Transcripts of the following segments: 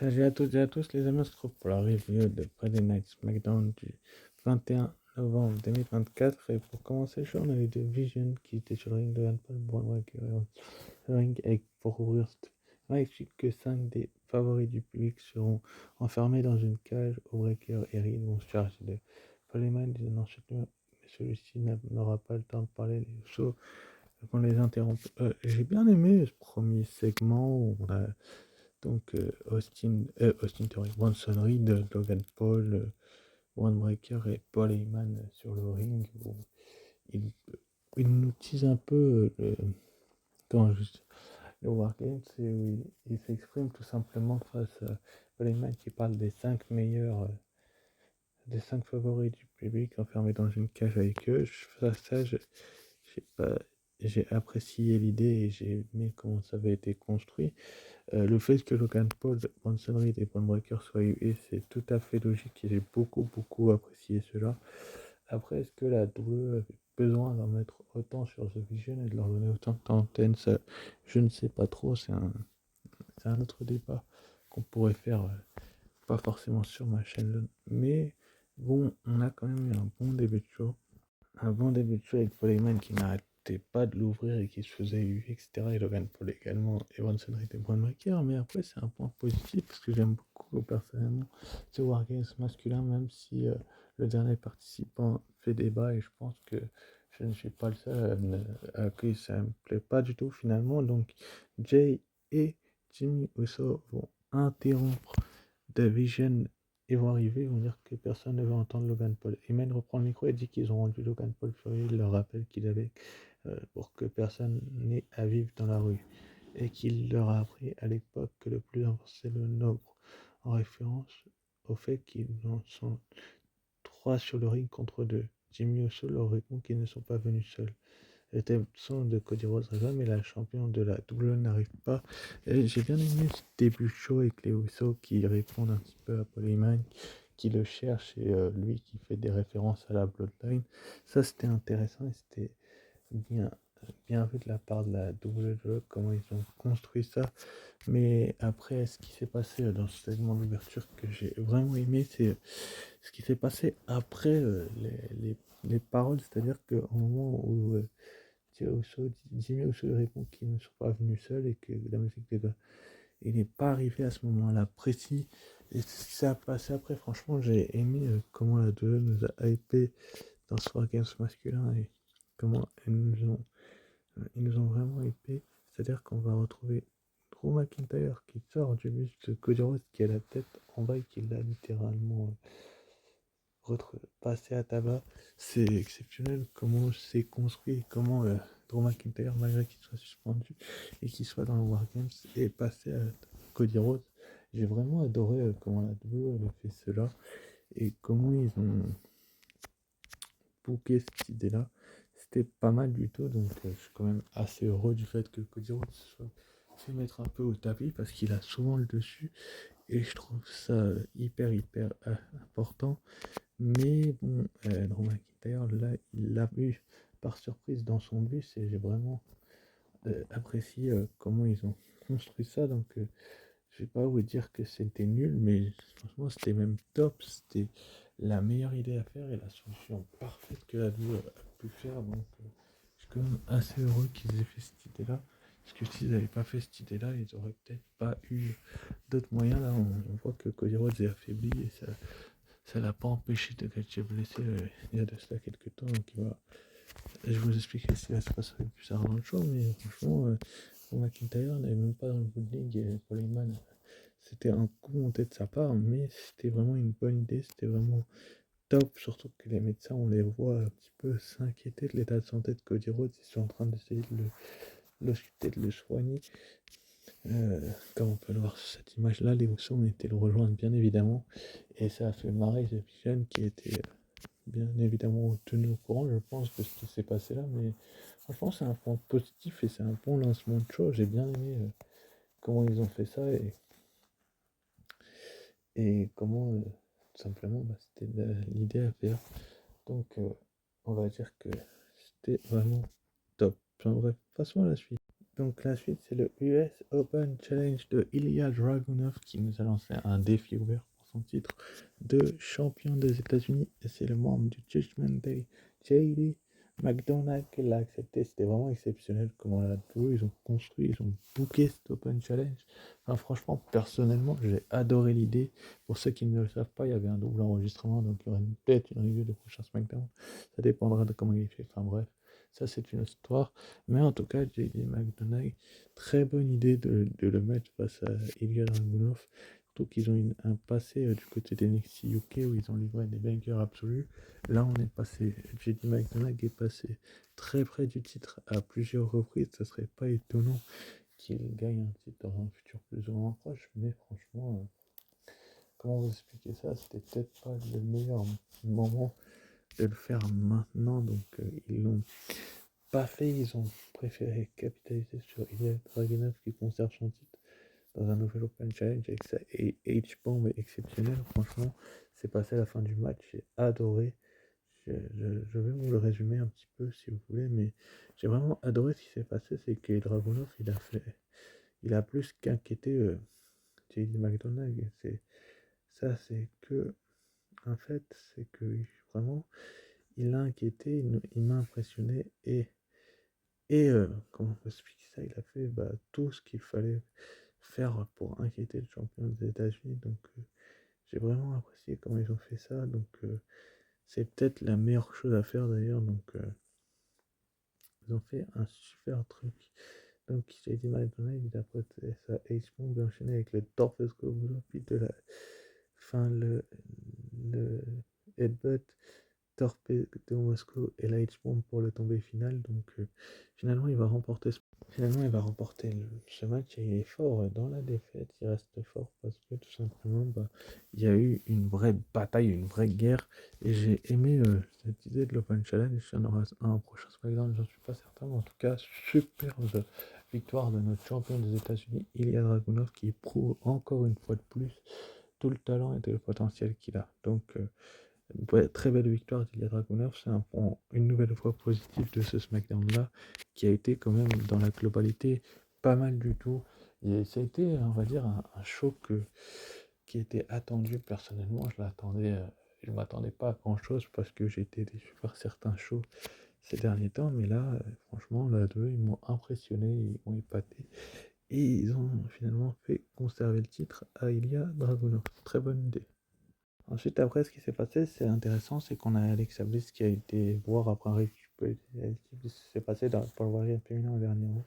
Salut à toutes et à tous les amis, on se retrouve pour la review de Friday Night SmackDown du 21 novembre 2024. Et pour commencer le show, on avait The Vision qui était sur le ring de Paul, Braun Breaker et le ring. Et pour ouvrir on explique que 5 des favoris du public seront enfermés dans une cage où Breaker et Reed vont se charger de Paul Heyman disant ensuite mais celui-ci n'aura pas le temps de parler les shows qu'on les interrompt. J'ai bien aimé ce premier segment où on a donc Austin Theory, Bronson Reed, Logan Paul, Braun Breaker et Paul Heyman sur le ring. Où il, il nous tease un peu quand juste le Wargames et où il s'exprime tout simplement face à Paul Heyman qui parle des 5 meilleurs, des 5 favoris du public enfermés dans une cage avec eux. J'ai pas, j'ai apprécié l'idée et j'ai aimé comment ça avait été construit. Le fait que Logan Paul, Bronson Reed et Braun Breaker soient hués, c'est tout à fait logique et j'ai beaucoup apprécié cela. Après, est-ce que la WWE avait besoin d'en mettre autant sur The Vision et de leur donner autant de temps d'antenne, ça, je ne sais pas trop, c'est un autre débat qu'on pourrait faire, pas forcément sur ma chaîne, mais bon, on a quand même eu un bon début de show. Un bon début de show avec Paul Heyman qui n'arrêtait pas de l'ouvrir et qui se faisait huer, etc. Et Logan Paul également, et Bronson Reed et Braun Breaker. Mais après, c'est un point positif parce que j'aime beaucoup personnellement ce Wargames masculin, même si le dernier participant fait débat et je pense que je ne suis pas le seul à qui ça ne me plaît pas du tout finalement. Donc, Jay et Jimmy Uso vont interrompre The Vision ils vont arriver, ils vont dire que personne ne veut entendre Logan Paul. Heyman reprend le micro et dit qu'ils ont rendu Logan Paul furieux. Il leur rappelle qu'il avait pour que personne n'ait à vivre dans la rue. Et qu'il leur a appris à l'époque que le plus important c'est le nombre. En référence au fait qu'ils en sont 3 sur le ring contre 2. Jimmy Uso leur répond qu'ils ne sont pas venus seuls. Le thème son de Cody Rhodes résonne, mais la championne de la WWE n'arrive pas. Et j'ai bien aimé ce début chaud avec les Usos qui répondent un petit peu à Paul Heyman, qui le cherche et lui qui fait des références à la Bloodline. Ça c'était intéressant et c'était bien, bien vu de la part de la WWE, comment ils ont construit ça. Mais après, ce qui s'est passé dans ce segment d'ouverture que j'ai vraiment aimé, c'est ce qui s'est passé après les paroles, c'est-à-dire qu'au moment où Jimmy Uso répond qu'ils ne sont pas venus seuls et que la musique débat. Il n'est pas arrivé à ce moment-là précis. Et ce qui s'est passé après, franchement, j'ai aimé comment la 2 nous a hypé dans ce Games masculin et comment ils nous ont vraiment hypé. C'est-à-dire qu'on va retrouver Drew McIntyre qui sort du bus de Cody Rhodes qui a la tête en bas et qui l'a littéralement passé à tabac. C'est exceptionnel comment c'est construit, comment Drew McIntyre, malgré qu'il soit suspendu et qu'il soit dans le Wargames, est passé à Cody Rhodes. J'ai vraiment adoré comment la WWE avait fait cela et comment ils ont booké cette idée-là. C'était pas mal du tout, donc je suis quand même assez heureux du fait que Cody Rhodes soit fait mettre un peu au tapis parce qu'il a souvent le dessus et je trouve ça hyper important. Mais bon, Drew McIntyre, là, il l'a vu par surprise dans son bus et j'ai vraiment apprécié comment ils ont construit ça. Donc, je vais pas vous dire que c'était nul, mais franchement, c'était même top. C'était la meilleure idée à faire et la solution parfaite que la double a pu faire. Donc, je suis quand même assez heureux qu'ils aient fait cette idée-là. Parce que s'ils n'avaient pas fait cette idée-là, ils auraient peut-être pas eu d'autres moyens. Là, on voit que Cody Rhodes est affaibli et ça l'a pas empêché de catcher blessé il y a de cela quelques temps. Donc, je vous expliquerai si ça se passerait plus tard dans le show, mais franchement, McIntyre n'avait même pas dans le bout de ligue et Paul Heyman. C'était un coup monté de sa part, mais c'était vraiment une bonne idée, c'était vraiment top, surtout que les médecins, on les voit un petit peu s'inquiéter de l'état de santé de Cody Rhodes, ils sont en train d'essayer de l'ausculter, de le soigner. Comme on peut le voir sur cette image-là, les Usos ont été le rejoindre bien évidemment, et ça a fait marrer The Vision qui était bien évidemment tenu au courant, je pense, de ce qui s'est passé là, mais franchement, c'est un point positif et c'est un bon lancement de show. J'ai bien aimé comment ils ont fait ça et comment, tout simplement, c'était l'idée à faire. Donc, on va dire que c'était vraiment top. Enfin, bref, passons à la suite. Donc la suite, c'est le US Open Challenge de Ilya Dragunov qui nous a lancé un défi ouvert pour son titre de champion des États-Unis. Et c'est le membre du Judgment Day, JD McDonagh, qui l'a accepté. C'était vraiment exceptionnel comment la duo, ils ont construit, ils ont booké cet Open Challenge. Enfin, franchement, personnellement, j'ai adoré l'idée. Pour ceux qui ne le savent pas, il y avait un double enregistrement, donc il y aurait peut-être une review de prochain SmackDown. Ça dépendra de comment il est fait. Enfin bref, ça c'est une autre histoire. Mais en tout cas, JD McDonagh, très bonne idée de le mettre face à Ilya Dragunov. Surtout qu'ils ont un passé du côté des NXT UK où ils ont livré des bangers absolus. Là, on est passé, JD McDonagh est passé très près du titre à plusieurs reprises. Ce serait pas étonnant qu'il gagne un titre dans un futur plus ou moins proche. Mais franchement, comment vous expliquer ça? C'était peut-être pas le meilleur moment de le faire maintenant. Donc, ils l'ont pas fait, ils ont préféré capitaliser sur Ilya Dragunov qui conserve son titre dans un nouvel Open Challenge avec sa H-bomb exceptionnelle. Franchement, c'est passé à la fin du match, j'ai adoré. Je vais vous le résumer un petit peu si vous voulez, mais j'ai vraiment adoré ce qui s'est passé. C'est que Dragunov, il a plus qu'inquiété JD McDonagh. C'est que, en fait, c'est que vraiment, il l'a inquiété, il m'a impressionné et comment on peut expliquer ça? Il a fait tout ce qu'il fallait faire pour inquiéter le champion des États-Unis. Donc, j'ai vraiment apprécié comment ils ont fait ça. Donc, c'est peut-être la meilleure chose à faire d'ailleurs. Donc, ils ont fait un super truc. Donc, j'ai dit McDonald's, il a prêté sa H-Bomb enchaîné avec le Torfesco puis de la fin, le Headbutt Torpedo Moscow et la H-Bomb pour le tombé final. Donc, finalement, il va remporter ce match et il est fort dans la défaite. Il reste fort parce que tout simplement, il y a eu une vraie bataille, une vraie guerre. Et j'ai aimé cette idée de l'Open Challenge. Il y en aura un prochain SmackDown, j'en suis pas certain. Mais en tout cas, superbe victoire de notre champion des États-Unis, Ilya Dragunov, qui prouve encore une fois de plus tout le talent et tout le potentiel qu'il a. Donc, très belle victoire d'Ilya Dragunov, c'est un point une nouvelle fois positif de ce SmackDown là qui a été quand même dans la globalité pas mal du tout. Et ça a été, on va dire, un show qui était attendu personnellement. Je m'attendais pas à grand chose parce que j'ai été déçu par certains shows ces derniers temps, mais là, franchement, là deux, ils m'ont impressionné, ils m'ont épaté et ils ont finalement fait conserver le titre à Ilya Dragunov. Très bonne idée. Ensuite, après, ce qui s'est passé, c'est intéressant, c'est qu'on a Alexa Bliss qui a été voir après un récupéré ce qui s'est passé pour le Warrior féminin au dernier mot.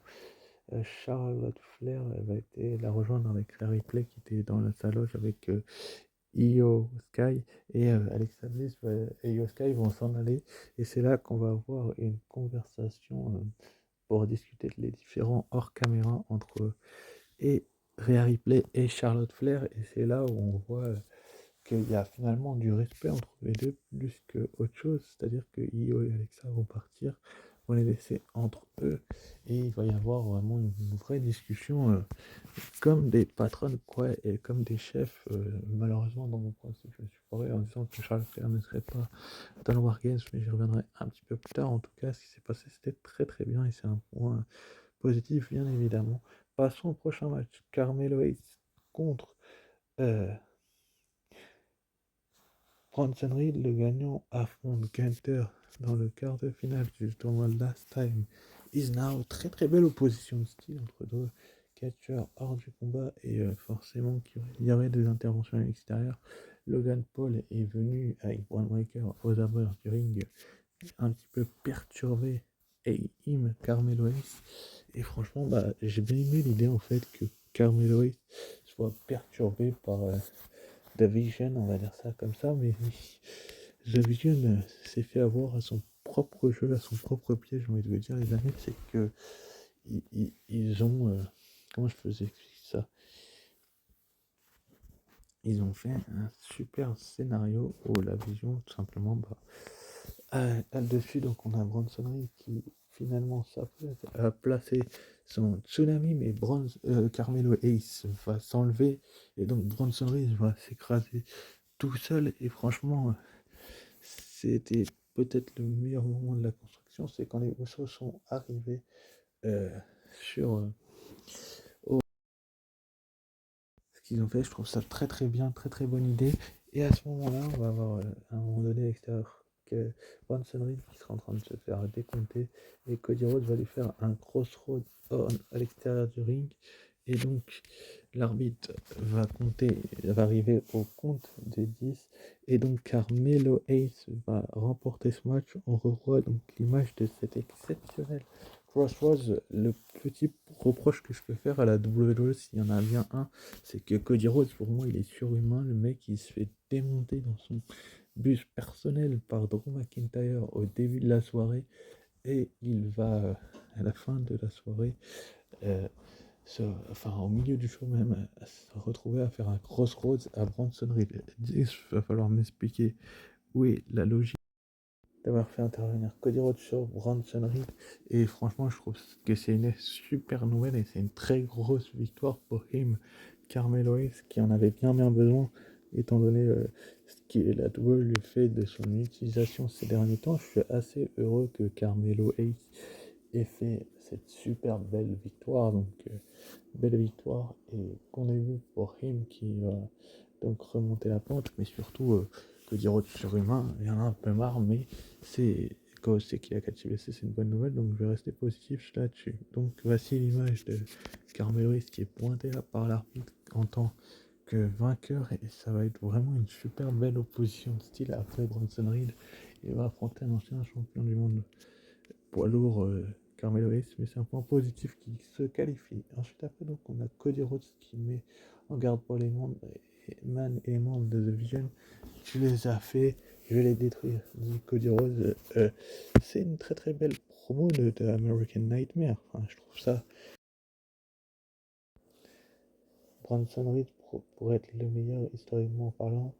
Charlotte Flair, elle va été la rejoindre avec Larry Play qui était dans sa loge avec Io Sky et Alexa Bliss et Io Sky vont s'en aller et c'est là qu'on va avoir une conversation pour discuter les différents hors caméra entre et Rhea Ripley et Charlotte Flair et c'est là où on voit qu'il y a finalement du respect entre les deux plus qu'autre chose, c'est-à-dire que Io et Alexa vont partir, vont les laisser entre eux, et il va y avoir vraiment une vraie discussion comme des patronnes quoi, et comme des chefs. Malheureusement, dans mon principe, je me suis foiré en disant que Charles Flair ne serait pas dans le Wargames, mais j'y reviendrai un petit peu plus tard. En tout cas, ce qui s'est passé, c'était très très bien, et c'est un point positif, bien évidemment. Passons au prochain match, Carmelo Hayes contre... Euh, Bronson Reed, le gagnant, affronte Gunther dans le quart de finale du tournoi Last Time Is Now. Très très belle opposition de style entre deux catcheurs hors du combat et forcément il y aurait des interventions à l'extérieur. Logan Paul est venu avec Braun Breaker aux abords du ring un petit peu perturbé et Carmelo Hayes. Et franchement, j'ai bien aimé l'idée en fait que Carmelo Hayes soit perturbé par The Vision, on va dire ça comme ça, mais The Vision s'est fait avoir à son propre jeu, à son propre piège, j'ai envie de vous dire, les amis, c'est que ils ont, comment je peux vous expliquer ça? Ils ont fait un super scénario où la Vision, tout simplement, a le dessus, donc on a Bronson Reed qui finalement a placé son tsunami, mais Carmelo Hayes va s'enlever, et donc Bronson Reed va s'écraser tout seul, et franchement, c'était peut-être le meilleur moment de la construction, c'est quand les Usos sont arrivés sur ce qu'ils ont fait. Je trouve ça très très bien, très très bonne idée. Et à ce moment-là, on va avoir à un moment donné à l'extérieur que Bronson Reed qui sera en train de se faire décompter et Cody Rhodes va lui faire un crossroad à l'extérieur du ring. Et donc l'arbitre va compter, va arriver au compte des 10 et donc Carmelo Hayes va remporter ce match. On revoit donc l'image de cet exceptionnel Crossroads. Le petit reproche que je peux faire à la WWE, s'il y en a bien un, c'est que Cody Rhodes, pour moi, il est surhumain. Le mec, il se fait démonter dans son bus personnel par Drew McIntyre au début de la soirée et il va, à la fin de la soirée, euh, au milieu du show même, se retrouver à faire un crossroads à Bronson Reed. Il va falloir m'expliquer où est la logique d'avoir fait intervenir Cody Rhodes sur Bronson Reed. Et franchement, je trouve que c'est une super nouvelle et c'est une très grosse victoire pour him. Carmelo Hayes, qui en avait bien besoin, étant donné ce que la WWE lui fait de son utilisation ces derniers temps. Je suis assez heureux que Carmelo Hayes ait fait cette super belle victoire. Donc, belle victoire et qu'on a vu pour him qui va donc remonter la pente, mais surtout que dire autre surhumain, il y en a un peu marre, mais c'est quand c'est qu'il a 4 blessés, c'est une bonne nouvelle, donc je vais rester positif là-dessus. Donc voici l'image de Carmelo Hayes qui est pointé là par l'arbitre en tant que vainqueur, et ça va être vraiment une super belle opposition de style après Bronson Reed. Il va affronter un ancien champion du monde poids lourd, Carmelo Hayes, mais c'est un point positif qui se qualifie. Ensuite, après, donc, on a Cody Rhodes qui met en garde pour les membres et les membres de The Vision. Tu les as fait, je vais les détruire, dit Cody Rhodes. C'est une très très belle promo de American Nightmare. Enfin, je trouve ça. Bronson Reed pourrait être le meilleur historiquement parlant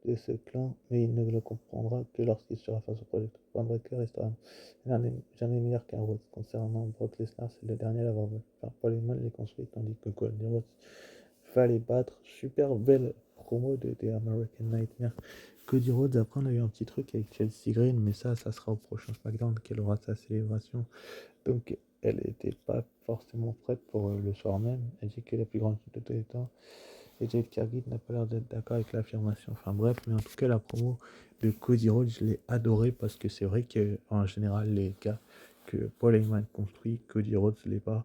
de ce clan, mais il ne le comprendra que lorsqu'il sera face au producteur. Braun Breaker restera jamais meilleur qu'un Rhodes. Concernant Brock Lesnar, c'est le dernier à l'avoir vu. Enfin, Paul Heyman les construit, tandis que Cody Rhodes va les battre. Super belle promo de American Nightmare. Cody Rhodes, après on a eu un petit truc avec Chelsea Green, mais ça sera au prochain SmackDown qu'elle aura sa célébration. Donc elle n'était pas forcément prête pour le soir même. Elle dit qu'elle est la plus grande de tous les temps. Et Jade Cargill n'a pas l'air d'être d'accord avec l'affirmation. Enfin bref, mais en tout cas, la promo de Cody Rhodes, je l'ai adorée parce que c'est vrai qu'en général, les gars que Paul Heyman construit, Cody Rhodes l'est pas.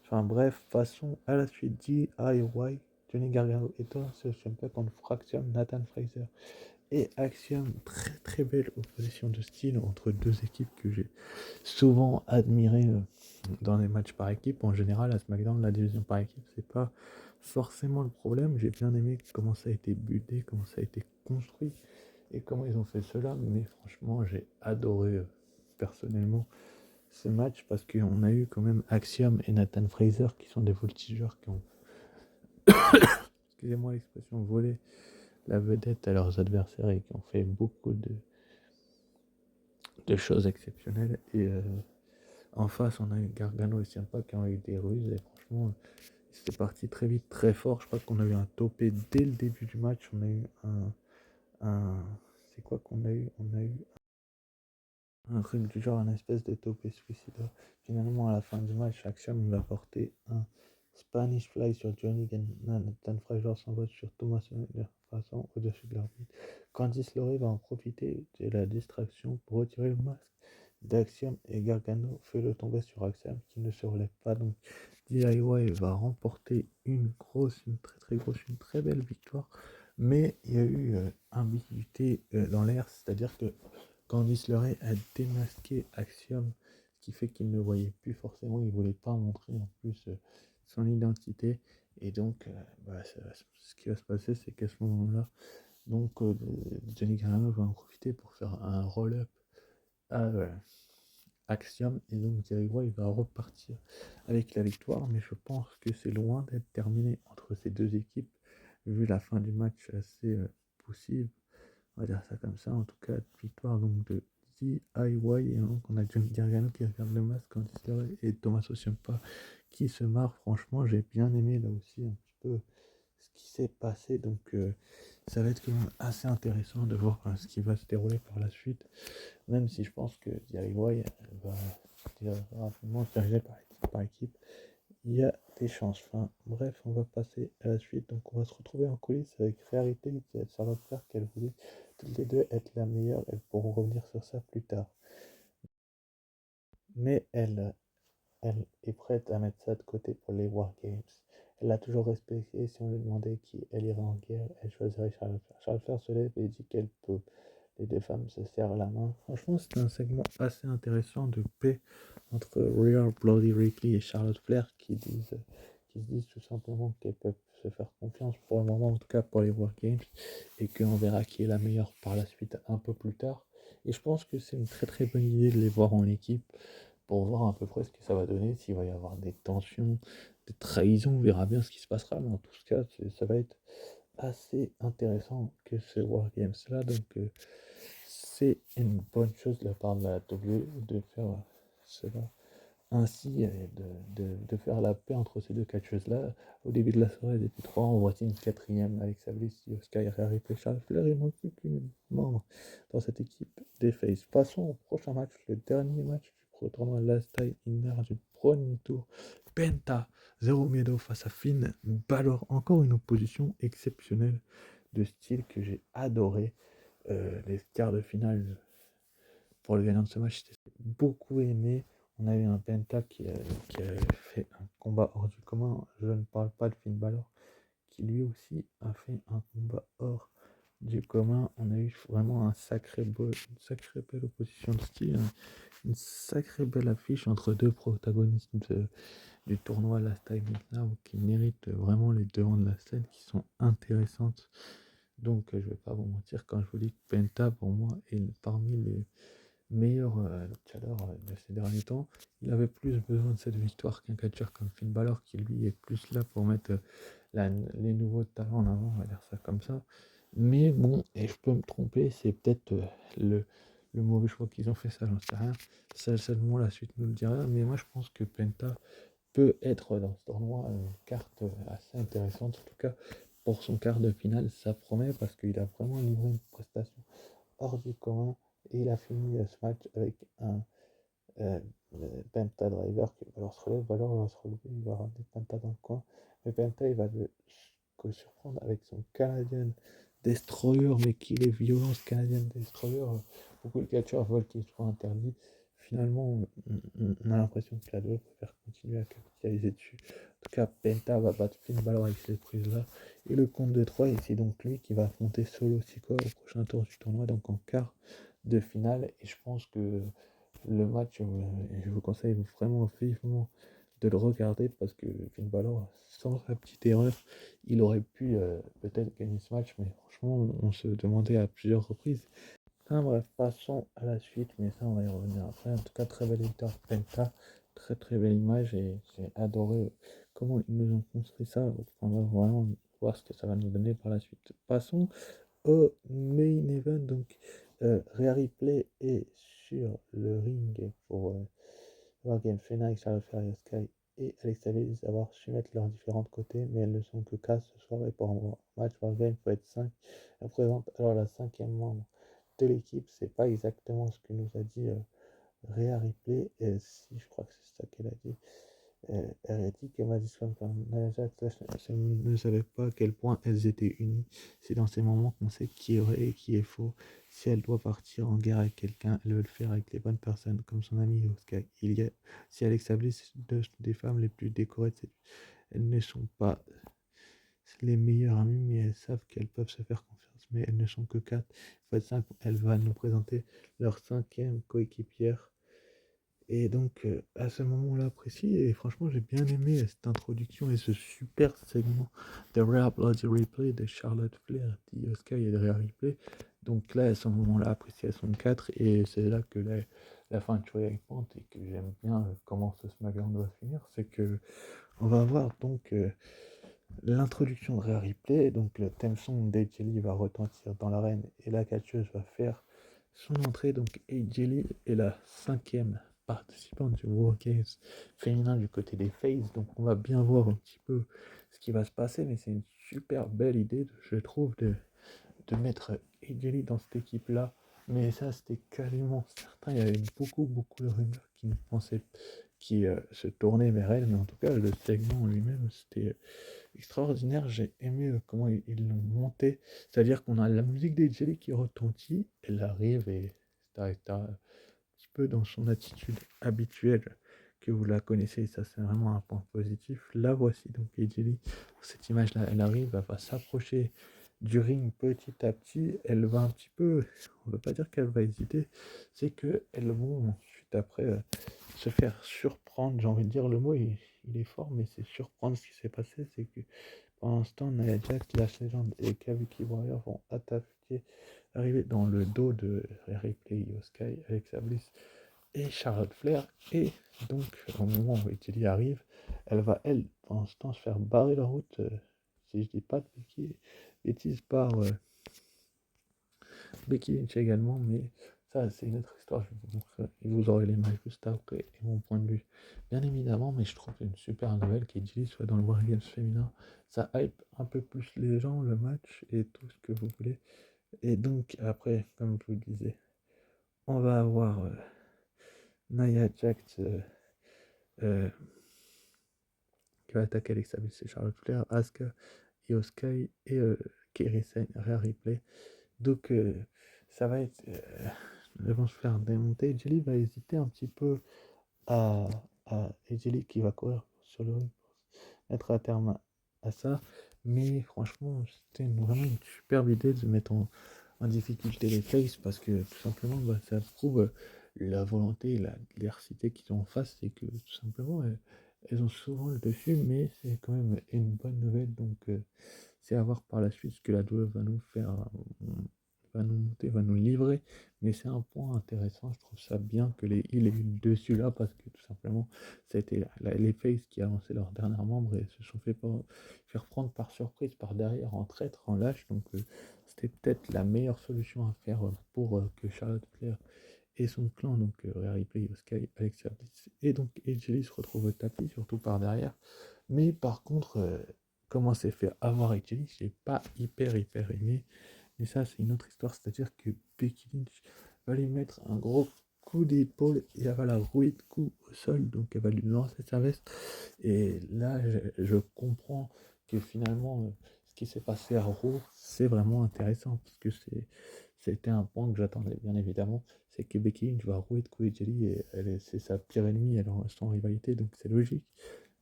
Enfin bref, passons à la suite. DIY, Johnny Gargano et toi, ce champion contre Fraction, Nathan Fraser et Axiom. Très très belle opposition de style entre deux équipes que j'ai souvent admirées dans les matchs par équipe. En général, à SmackDown, la division par équipe, c'est pas forcément le problème. J'ai bien aimé comment ça a été buté, comment ça a été construit et comment ils ont fait cela. Mais franchement, j'ai adoré personnellement ce match parce qu'on a eu quand même Axiom et Nathan Fraser qui sont des voltigeurs qui ont, excusez-moi l'expression, volé la vedette à leurs adversaires et qui ont fait beaucoup de choses exceptionnelles. Et en face, on a eu Gargano et Ciampa qui ont eu des ruses et franchement, c'était parti très vite, très fort. Je crois qu'on a eu un topé dès le début du match. On a eu c'est quoi qu'on a eu? On a eu un truc du genre, un espèce de topé suicidaire. Finalement, à la fin du match, Axiom va porter un Spanish Fly sur Johnny Nathan Fraser s'envole sur Thomas Miller, passant au-dessus de l'arbitre. Candice LeRae va en profiter de la distraction pour retirer le masque d'Axiom et Gargano fait le tomber sur Axiom qui ne se relève pas. Donc DIY va remporter une très très grosse, une très belle victoire. Mais il y a eu ambiguïté dans l'air, c'est-à-dire que Candice LeRae a démasqué Axiom, ce qui fait qu'il ne voyait plus forcément, il ne voulait pas montrer en plus son identité. Et donc, ce qui va se passer, c'est qu'à ce moment-là, donc Johnny Gargano va en profiter pour faire un roll-up à Axiom. Et donc, Jericho, il va repartir avec la victoire. Mais je pense que c'est loin d'être terminé entre ces deux équipes, vu la fin du match assez possible. On va dire ça comme ça. En tout cas, victoire donc de DIY. Et donc, on a Johnny Gargano qui regarde le masque en disant et Thomas Ciampa qui se marre. Franchement, j'ai bien aimé là aussi un petit peu ce qui s'est passé. Donc ça va être quand même assez intéressant de voir ce qui va se dérouler par la suite. Même si je pense que DIY va rapidement se diriger par équipe. Il y a des chances. Enfin, bref, on va passer à la suite. Donc on va se retrouver en coulisses avec Réalité et Charlotte Flair qu'elle voulait toutes les deux être la meilleure. Elles pourront revenir sur ça plus tard. Mais elle est prête à mettre ça de côté pour les Wargames. Elle l'a toujours respecté. Si on lui demandait qui elle irait en guerre, elle choisirait Charlotte Flair. Charlotte Flair se lève et dit qu'elle peut. Les deux femmes se serrent la main. Franchement, c'était un segment assez intéressant de paix entre Rhea Bloody Ripley et Charlotte Flair qui se disent tout simplement qu'elles peuvent se faire confiance pour le moment, en tout cas pour les Wargames, et qu'on verra qui est la meilleure par la suite un peu plus tard. Et je pense que c'est une très très bonne idée de les voir en équipe pour voir à peu près ce que ça va donner, s'il va y avoir des tensions, des trahisons, on verra bien ce qui se passera, mais en tout cas, ça va être assez intéressant que ce Wargames là, donc c'est une bonne chose de la part de la WWE de faire cela ainsi, de faire la paix entre ces deux catcheuses-là. Au début de la soirée, elles étaient trois, on voici une quatrième avec Bliss, Io Sky, Rhea Ripley, Charlotte Flair. Il manque plus qu'une membre dans cette équipe des Faces. Passons au prochain match, le dernier match du Pro Tournoi Last Time Inner du premier tour. Penta, Zero Miedo face à Finn Balor. Encore une opposition exceptionnelle de style que j'ai adoré. Les quarts de finale pour le gagnant de ce match, j'ai beaucoup aimé. On a eu un Penta qui a fait un combat hors du commun. Je ne parle pas de Finn Balor, qui lui aussi a fait un combat hors du commun. On a eu vraiment une sacrée belle opposition de style, une sacrée belle affiche entre deux protagonistes du tournoi Last Time Now qui méritent vraiment les devants de la scène, qui sont intéressantes. Donc je vais pas vous mentir quand je vous dis que Penta pour moi est parmi les meilleur catcheur de ces derniers temps. Il avait plus besoin de cette victoire qu'un catcheur comme Finn Balor qui lui est plus là pour mettre les nouveaux talents en avant, on va dire ça comme ça. Mais bon, et je peux me tromper, c'est peut-être le mauvais choix qu'ils ont fait, ça j'en sais rien. Ça, seulement la suite nous le dira. Mais moi je pense que Penta peut être dans ce tournoi une carte assez intéressante. En tout cas, pour son quart de finale, ça promet parce qu'il a vraiment livré une prestation hors du commun. Et il a fini ce match avec un euh, Penta Driver qui va se relever, alors il va se relever, il va ramener Penta dans le coin. Mais Penta il va le surprendre avec son Canadian Destroyer, mais qu'il est violent ce Canadian Destroyer. Beaucoup de catcheurs veulent qu'il soit interdit. Finalement, on a l'impression que la WWE préfère continuer à capitaliser dessus. En tout cas, Penta va battre Finn Balor avec cette prise-là. Et le compte de 3, et c'est donc lui qui va affronter Solo Sikoa au prochain tour du tournoi, donc en quart de finale. Et je pense que le match, je vous conseille vraiment vivement de le regarder parce que Finn Balor, sans sa petite erreur, il aurait pu peut-être gagner ce match, mais franchement, on se demandait à plusieurs reprises. Enfin bref, passons à la suite, mais ça, on va y revenir après. En tout cas, très belle victoire Penta, très très belle image et j'ai adoré comment ils nous ont construit ça. On va vraiment voir ce que ça va nous donner par la suite. Passons au main event. Donc, Rhea Ripley est sur le ring pour Wargame Phoenix, Charlotte Flair, Sky et Alexa Bliss avoir su mettre leurs différentes côtés, mais elles ne sont que 4 ce soir. Et pour un match Wargame, il faut être 5. Elle représente alors la cinquième membre de l'équipe. C'est pas exactement ce que nous a dit Rhea Ripley, et si je crois que c'est ça qu'elle a dit. Elle a dit que Madison ne savait pas à quel point elles étaient unies. C'est dans ces moments qu'on sait qui est vrai et qui est faux. Si elle doit partir en guerre avec quelqu'un, elle veut le faire avec les bonnes personnes, comme son amie Oscar. Il y a, si Alexa Bliss, deux des femmes les plus décorées, elles ne sont pas les meilleures amies, mais elles savent qu'elles peuvent se faire confiance. Mais elles ne sont que 4. Elle va nous présenter leur cinquième coéquipière. Et donc, à ce moment-là précis, et franchement, j'ai bien aimé cette introduction et ce super segment de Rhea Bloody Replay de Charlotte Flair, d'Io Sky et de Rhea Ripley. Donc là, à ce moment-là précis, elles sont 4, et c'est là que la fin de Troy Pointe et que j'aime bien comment ce SmackDown doit finir. C'est que on va avoir donc l'introduction de Rhea Ripley, donc le theme song d'AJ va retentir dans l'arène et la catcheuse va faire son entrée. Donc AJ est la cinquième participante du War Games féminin du côté des Faces. Donc on va bien voir un petit peu ce qui va se passer, mais c'est une super belle idée, je trouve, de mettre AJ dans cette équipe-là. Mais ça, c'était quasiment certain. Il y avait beaucoup de rumeurs qui pensaient, qui se tournaient vers elle. Mais en tout cas, le segment lui-même, c'était extraordinaire. J'ai aimé comment ils l'ont monté. C'est-à-dire qu'on a la musique d'AJ qui retentit. Elle arrive et t'as un petit peu dans son attitude habituelle que vous la connaissez. Ça, c'est vraiment un point positif. La voici donc AJ. Cette image-là, elle arrive, elle va s'approcher du ring petit à petit. Elle va un petit peu, on ne veut pas dire qu'elle va hésiter, c'est qu'elles vont ensuite après se faire surprendre. J'ai envie de dire le mot, il est fort, mais c'est surprendre. Ce qui s'est passé, c'est que pendant ce temps, Nia Jax, Lash Legend et Kabuki Warrior vont attaquer, arriver dans le dos de Ripley, Io Sky, Alexa Bliss et Charlotte Flair. Et donc, au moment où Italy arrive, elle va, elle, pendant ce temps, se faire barrer la route, si je dis pas de bêtises, par Becky Lynch également. Mais ça, c'est une autre histoire. Je vous montrerai, et vous aurez l'image juste après et mon point de vue, bien évidemment. Mais je trouve que c'est une super nouvelle qu'Italy soit dans le War Games féminin. Ça hype un peu plus les gens, le match et tout ce que vous voulez. Et donc, après, comme je vous disais, on va avoir Nia Jax euh, qui va attaquer Alexa Bliss et Charlotte Flair, Asuka, Io Sky et Kairi Sane, Rhea Ripley. Donc ça va être... ils vont se faire démonter. Jelly va hésiter un petit peu et Jelly qui va courir sur le ring pour mettre à terme à ça. Mais franchement, c'était vraiment une superbe idée de mettre en difficulté les faces parce que tout simplement, bah, ça prouve la volonté et l'adversité qu'ils ont en face. C'est que tout simplement, elles ont souvent le dessus, mais c'est quand même une bonne nouvelle. Donc, c'est à voir par la suite ce que la WWE va nous faire, va nous monter, va nous livrer. Mais c'est un point intéressant. Je trouve ça bien que les heels aient eu le dessus là parce que tout simplement, ça a été les faces qui ont lancé leurs derniers membres et se sont fait faire prendre par surprise par derrière en traître, en lâche. Donc, c'était peut-être la meilleure solution à faire pour que Charlotte Flair et son clan, donc Rhea Ripley, Sky, Alexa Bliss et donc AJ se retrouvent au tapis, surtout par derrière. Mais par contre, comment c'est fait avoir AJ, j'ai pas hyper aimé. Mais ça, c'est une autre histoire, c'est-à-dire que Becky Lynch va lui mettre un gros coup d'épaule et elle va la rouer de coups au sol, donc elle va lui lancer sa veste. Et là, je comprends que finalement, ce qui s'est passé à Raw, c'est vraiment intéressant parce que c'était un point que j'attendais bien évidemment. C'est que Becky Lynch va rouer de coups et Jelly et c'est sa pire ennemie, elle est en rivalité, donc c'est logique.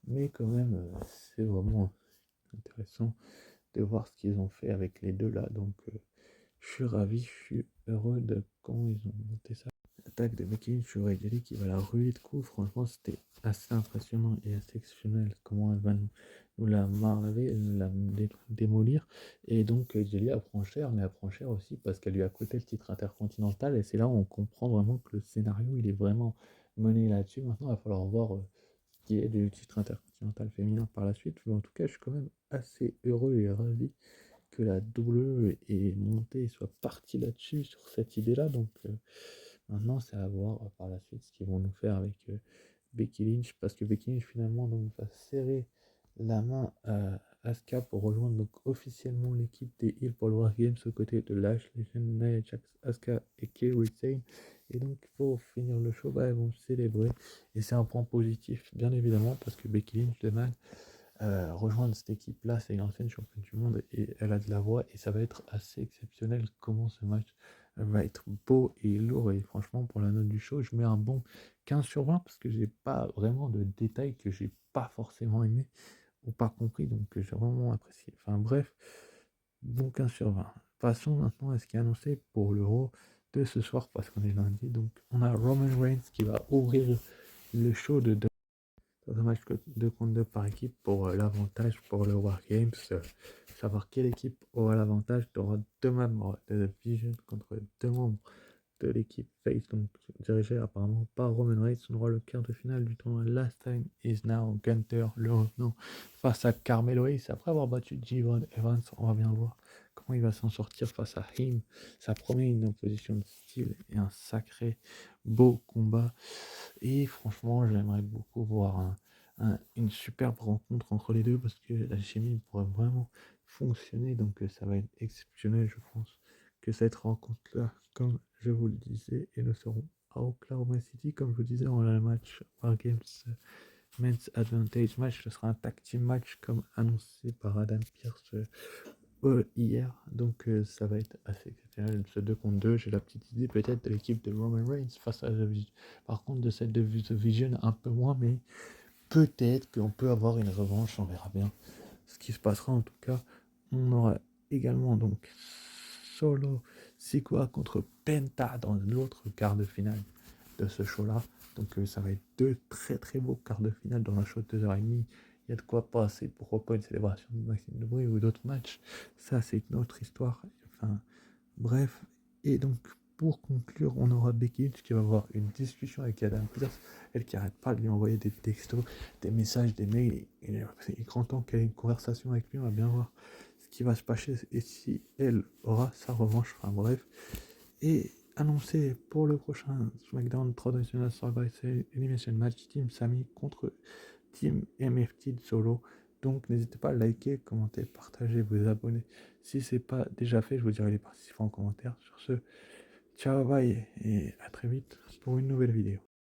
Mais quand même, c'est vraiment intéressant de voir ce qu'ils ont fait avec les deux là. Donc, je suis ravi, je suis heureux de comment ils ont monté ça. L'attaque de Becky Lynch sur Jelly qui va la ruer de coups, franchement, c'était assez impressionnant et assez exceptionnel comment elle va nous la marver, nous la démolir. Et donc, Jelly apprend cher, mais apprend cher aussi parce qu'elle lui a coûté le titre intercontinental. Et c'est là où on comprend vraiment que le scénario, il est vraiment mené là-dessus. Maintenant, il va falloir voir ce qui est du titre intercontinental féminin par la suite. Mais en tout cas, je suis quand même assez heureux et ravi que la WWE est montée et soit partie là-dessus, sur cette idée-là. Donc maintenant, c'est à voir par la suite ce qu'ils vont nous faire avec Becky Lynch, parce que Becky Lynch finalement donc, va serrer la main à Asuka pour rejoindre donc officiellement l'équipe des Heels pour le War Games aux côtés de Lash Legend, Nia Jax, Asuka et Kairi Sane. Et donc pour finir le show, bah, elles vont célébrer et c'est un point positif bien évidemment parce que Becky Lynch demande rejoindre cette équipe-là, c'est une ancienne championne du monde et elle a de la voix et ça va être assez exceptionnel comment ce match va être beau et lourd et franchement pour la note du show je mets un bon 15 sur 20 parce que j'ai pas vraiment de détails que j'ai pas forcément aimé ou pas compris donc j'ai vraiment apprécié. Enfin bref, bon 15 sur 20. Passons maintenant à ce qui est annoncé pour l'Euro de ce soir parce qu'on est lundi. Donc on a Roman Reigns qui va ouvrir le show de dans un match de 2 contre 2 par équipe pour l'avantage pour le War Games. Savoir quelle équipe aura l'avantage. Tu auras deux membres de Vision contre deux membres de l'équipe Face, donc dirigée apparemment par Roman Reigns. On aura le quart de finale du tournoi Last Time Is Now. Gunther, le revenant, face à Carmelo Hayes. Après avoir battu Javon Evans, on va bien voir comment il va s'en sortir face à him. Ça promet une opposition de style et un sacré beau combat. Et franchement, j'aimerais beaucoup voir une superbe rencontre entre les deux parce que la chimie pourrait vraiment fonctionner. Donc ça va être exceptionnel, je pense, que cette rencontre-là, comme je vous le disais, et nous serons à Oklahoma City, comme je vous disais, on a le match War Games Men's Advantage match. Ce sera un tag team match comme annoncé par Adam Pearce hier. Donc ça va être assez exceptionnel. Ce 2 contre 2, j'ai la petite idée peut-être de l'équipe de Roman Reigns face à The Vision. Par contre, de celle de The Vision, un peu moins, mais peut-être qu'on peut avoir une revanche, on verra bien ce qui se passera. En tout cas, on aura également donc Solo Sikoa contre Penta dans l'autre quart de finale de ce show-là. Donc ça va être 2 très très beaux quarts de finale dans un show de 2h30. Il y a de quoi passer, pourquoi pas une célébration de Maxime Debris ou d'autres matchs. Ça, c'est une autre histoire. Enfin, bref. Et donc, pour conclure, on aura Becky Lynch qui va avoir une discussion avec Adam Pearce. Elle qui arrête pas de lui envoyer des textos, des messages, des mails. Il est grand temps qu'elle ait une conversation avec lui. On va bien voir ce qui va se passer et si elle aura sa revanche. Enfin, bref. Et annoncé pour le prochain SmackDown Traditional Survivor Elimination Match, Team Sami contre Team MFT de Solo. Donc n'hésitez pas à liker, commenter, partager, vous abonner. Si c'est pas déjà fait, je vous dirai les participants en commentaire. Sur ce, ciao, bye et à très vite pour une nouvelle vidéo.